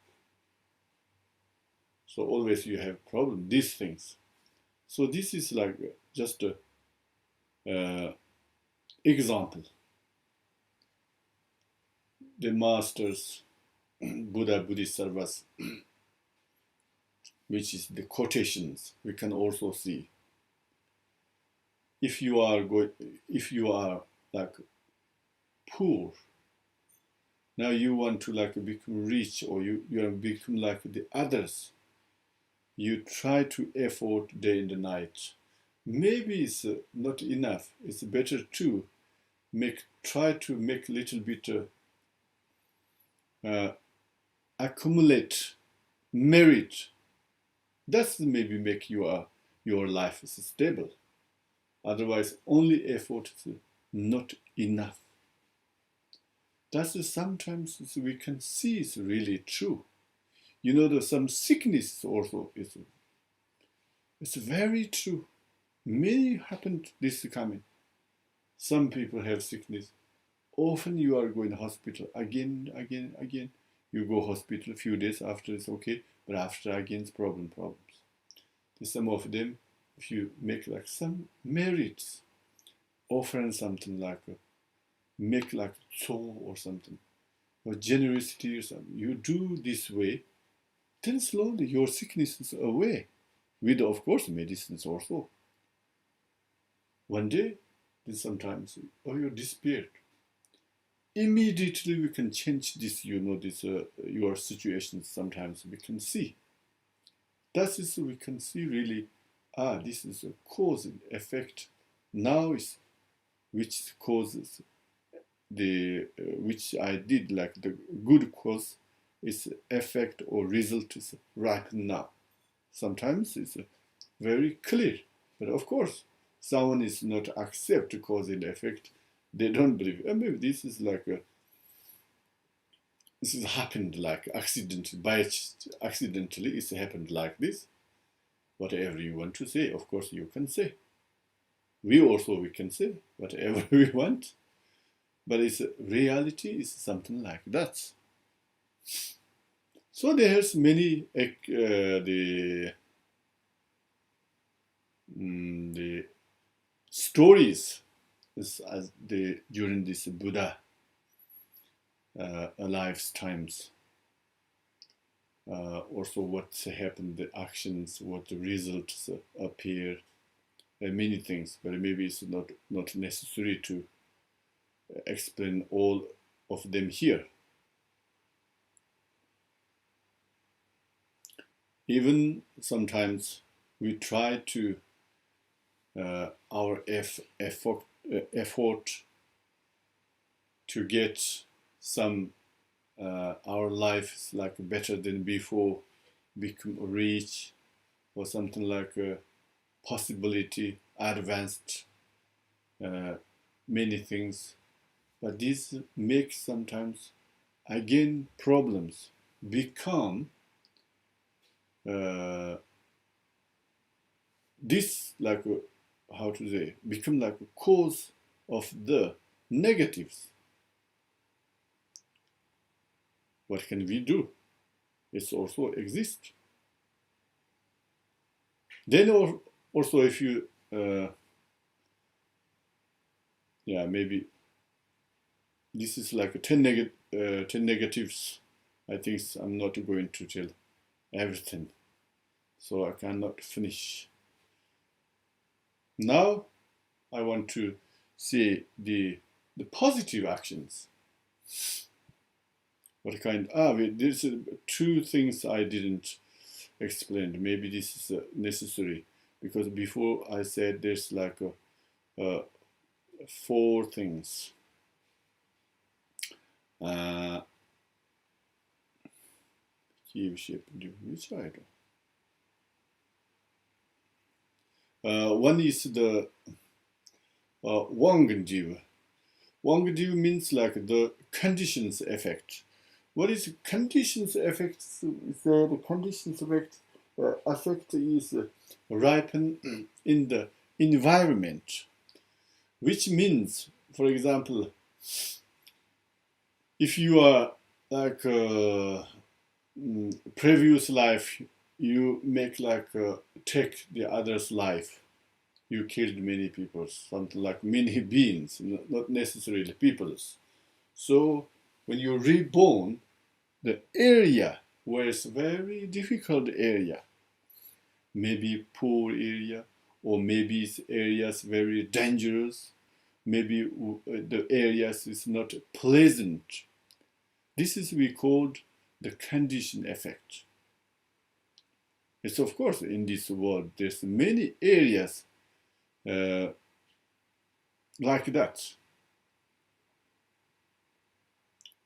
S1: So always you have problem, these things. So this is like just a example. The masters, Buddha, Bodhisattvas, which is the quotations. We can also see if you are like poor, now you want to like become rich, or you become like the others. You try to effort day and night. Maybe it's not enough. It's better to try to make a little bit accumulate merit. That's maybe make your life stable. Otherwise, only effort is not enough. That's sometimes we can see is really true. You know, there's some sickness also is it's very true. Many happen this coming. Some people have sickness. Often you are going to hospital again. You go hospital a few days after it's okay, but after again it's problems. Some of them, if you make like some merits, offering something like make like soul or something, or generosity or something, you do this way, then slowly your sickness is away. With of course medicines also. One day, then sometimes, or you disappeared. Immediately we can change this, this your situation. Sometimes we can see. That is, we can see really, this is a cause and effect. Now is which causes the which I did like the good cause is effect or result is right now. Sometimes it's very clear, but of course someone is not accept cause and effect. They don't believe. Maybe this is like this has happened like accidentally. It's happened like this. Whatever you want to say, of course you can say. We can say whatever we want, but it's reality is something like that. So there's many the stories as during this Buddha lifetimes. Also what happened, the actions, what the results appear, many things, but maybe it's not necessary to explain all of them here. Even sometimes we try to our effort to get some our life is like better than before, become rich, or something like a possibility, advanced, many things. But this makes sometimes again problems become this like how to say become like a cause of the negatives. What can we do? It also exists. Then also if you maybe this is like 10 negatives. I think I'm not going to tell everything, so I cannot finish. Now I want to see the positive actions. What kind? There's two things I didn't explain. Maybe this is necessary, because before I said there's like four things. One is the Wangdiv. Wangdiv means like the conditions effect. What is conditions effect? The conditions effect is ripen in the environment, which means, for example, if you are like previous life, you make like take the other's life. You killed many people, something like many beings, not necessarily peoples. So when you're reborn, the area where it's very difficult area, maybe poor area, or maybe it's areas very dangerous, maybe the areas is not pleasant. This is we called the condition effect. It's of course in this world there's many areas like that.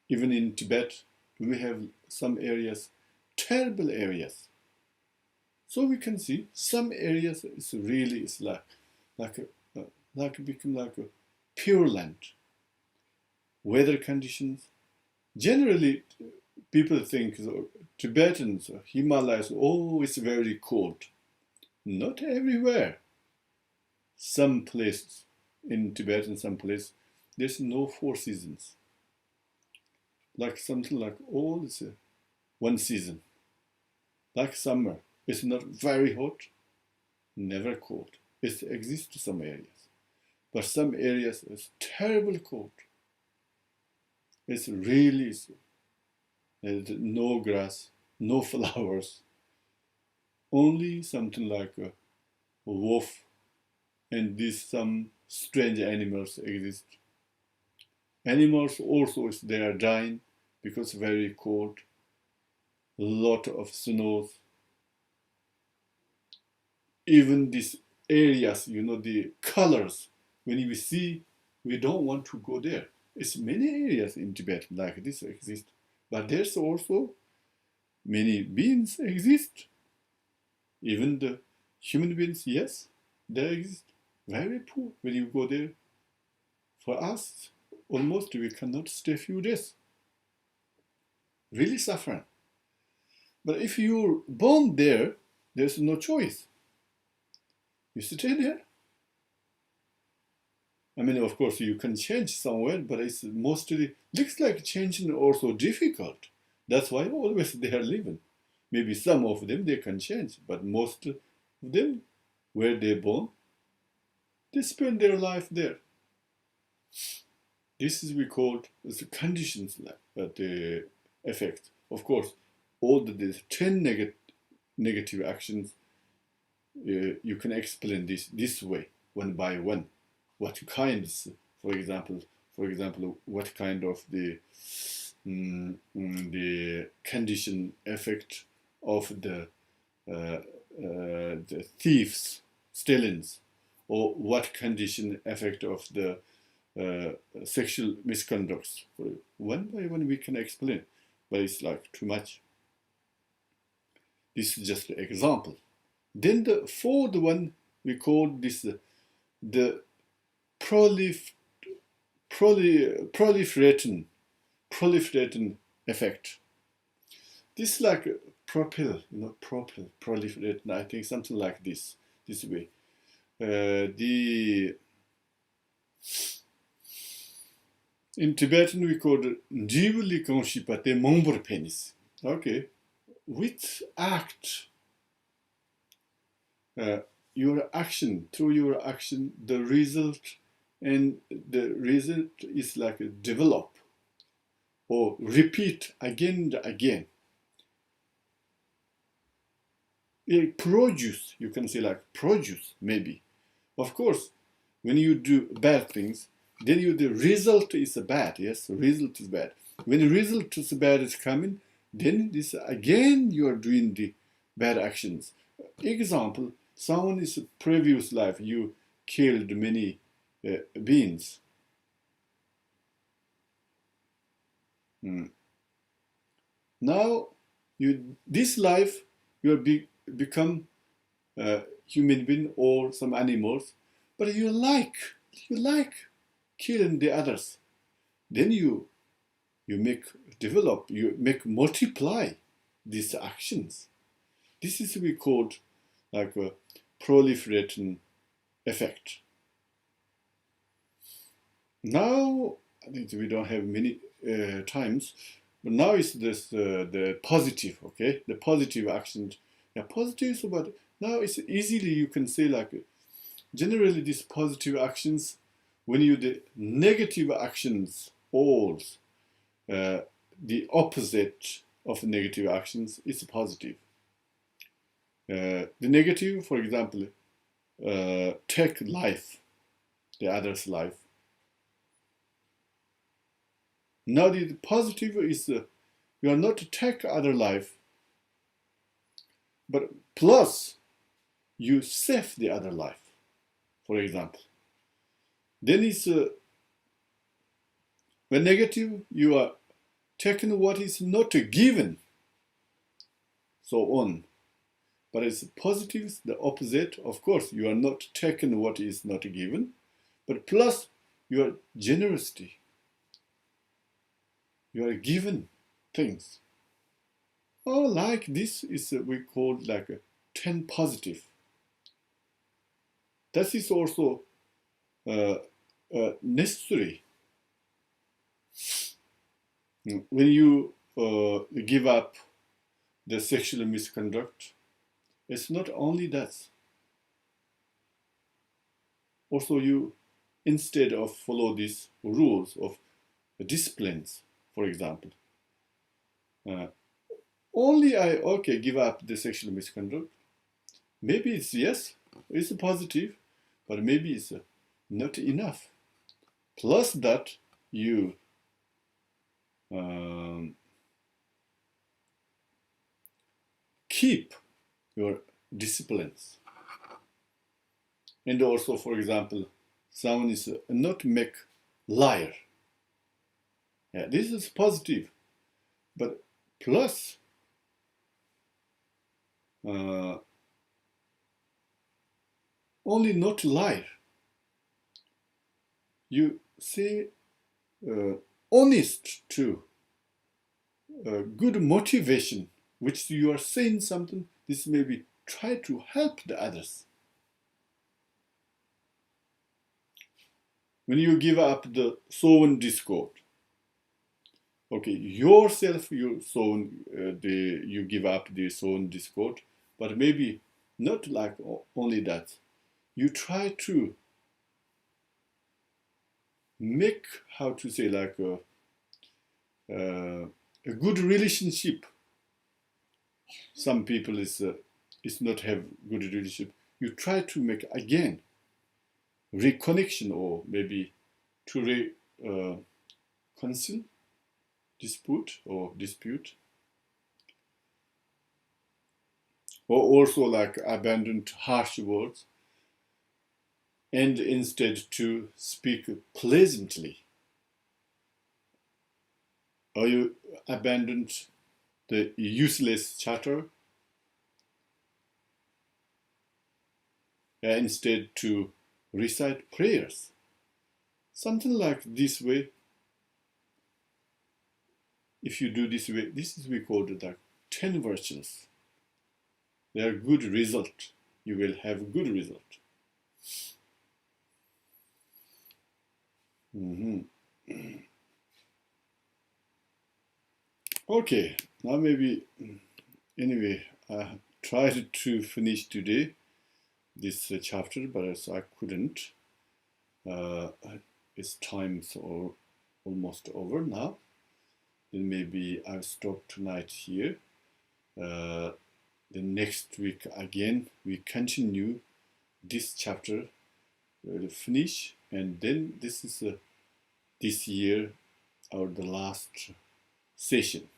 S1: Even in Tibet, we have some areas, terrible areas. So we can see some areas is really is become like a pure land. Weather conditions. Generally, people think Tibetans, Himalayas, oh, it's very cold. Not everywhere. Some places in Tibet and some places, there's no 4 seasons. Like something like all is one season. Like summer, it's not very hot, never cold. It exists some areas, but some areas is terrible cold. It's really no grass, no flowers, only something like a wolf, and these some strange animals exist. Animals also they are dying because very cold, lot of snows. Even these areas, the colors, when we see, we don't want to go there. It's many areas in Tibet like this exist, but there's also many beings exist. Even the human beings, yes, they exist. Very poor when you go there. For us, almost we cannot stay few days. Really suffering. But if you're born there, there's no choice. You stay there. I mean, of course, you can change somewhere, but it's mostly looks like changing also difficult. That's why always they are living. Maybe some of them they can change, but most of them, where they're born, they spend their life there. This is we called the conditions, the effect. Of course, all the 10 negative actions, you can explain this way, one by one. What kinds, for example, what kind of the condition effect of the thieves, stealings, or what condition effect of the sexual misconducts. One by one we can explain, but it's like too much. This is just an example. Then the fourth one, we call this the proliferating effect. This is like proliferating, I think something like this way. In Tibetan we call it Jivali Konshipate Mombur penis. Okay. Which act, through your action, the result is like develop or repeat again and again. Produce, you can say like produce, maybe. Of course, when you do bad things, then the result is bad. Yes, the result is bad. When the result is bad is coming, then this again you are doing the bad actions. Example, someone is previous life, you killed many beings. Now, this life, you become human being or some animals, but you like killing the others. Then you make multiply these actions. This is we called like a proliferating effect. Now, I think we don't have many times, but now is this the positive, okay? The positive actions. Yeah, positive, but now it's easily you can say like, generally these positive actions, when you the negative actions, all the opposite of negative actions is positive. The negative, for example, take life, the other's life. Now the positive is you are not to take other life, but plus you save the other life, for example. Then it's when negative, you are taking what is not given, so on. But it's positive, the opposite. Of course, you are not taking what is not given, but plus your generosity. You are given things. Or like this is we call like a 10 positive. That is also necessary. When you give up the sexual misconduct, it's not only that. Also, you instead of follow these rules of disciplines, for example, only I give up the sexual misconduct. Maybe it's yes, it's positive, but maybe it's not enough. Plus that you keep your disciplines. And also, for example, someone is not make liar. Yeah, this is positive, but plus only not lie. You say honest too. Good motivation, which you are saying something. This maybe try to help the others. When you give up the sown discord, okay, yourself you sown you give up the sown discord, but maybe not like only that. You try to make how to say like a good relationship. Some people is not have good relationship. You try to make again reconnection or maybe to reconcile dispute or dispute, or also like abandoned harsh words and instead to speak pleasantly, or you abandoned the useless chatter instead to recite prayers, something like this way. If you do this way, this is we call it like 10 virtues. They are good result. You will have good result. Okay, now maybe anyway, I tried to finish today this chapter, but as I couldn't. It's time so almost over now. Then maybe I'll stop tonight here. The next week again we continue this chapter, we'll finish, and then this is this year or the last session.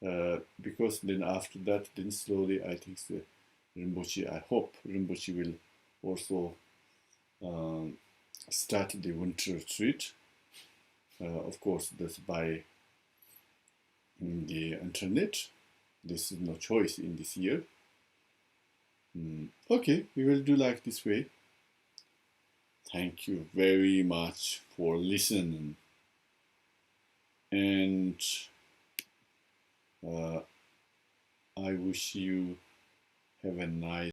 S1: Because then after that, then slowly I think the Rinpoche, I hope Rinpoche will also start the winter retreat. Of course, that's by the internet. This is no choice in this year. Okay, we will do like this way. Thank you very much for listening. And I wish you have a nice